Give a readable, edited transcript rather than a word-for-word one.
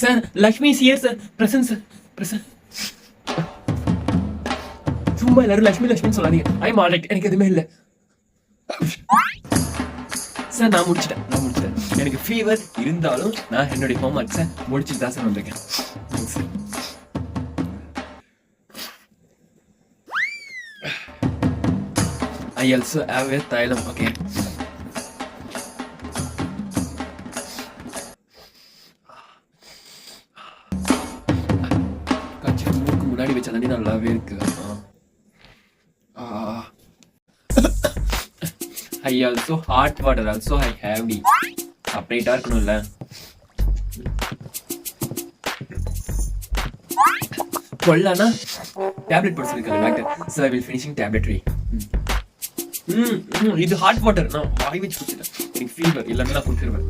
Sir Lakshmi shear sir present sir present. சும்மா எல்லாரும் லக்ஷ்மி லக்ஷ்மின்னு சொல்லாதீங்க. I am alright. எனக்கு எதுவுமே இல்லை சார். நான் முடிச்சிட்டேன். எனக்கு ஃபீவர் இருந்தாலும் நான் என்னுடைய ஹோம்ஒர்க்ஸை முடிச்சுட்டு தான் சார் வந்திருக்கேன். I also have a Thailand. Okay. கட்சிக்கு முன்னாடி வச்ச தண்ணி நல்லாவே இருக்கு. I also hot water also I have tea. செப்பரேட்டா இருக்கணும்ல. கொல்லானா டேப்லெட் போட சொல்லிருக்காங்க doctor. So I will finishing tablet 3. இது ஹாட் வாட்டர். நான் வாய் வச்சு குடிச்சிட்டேன். எனக்கு ஃபீவர் இல்லைன்னா நான் குடிச்சிருவேன்.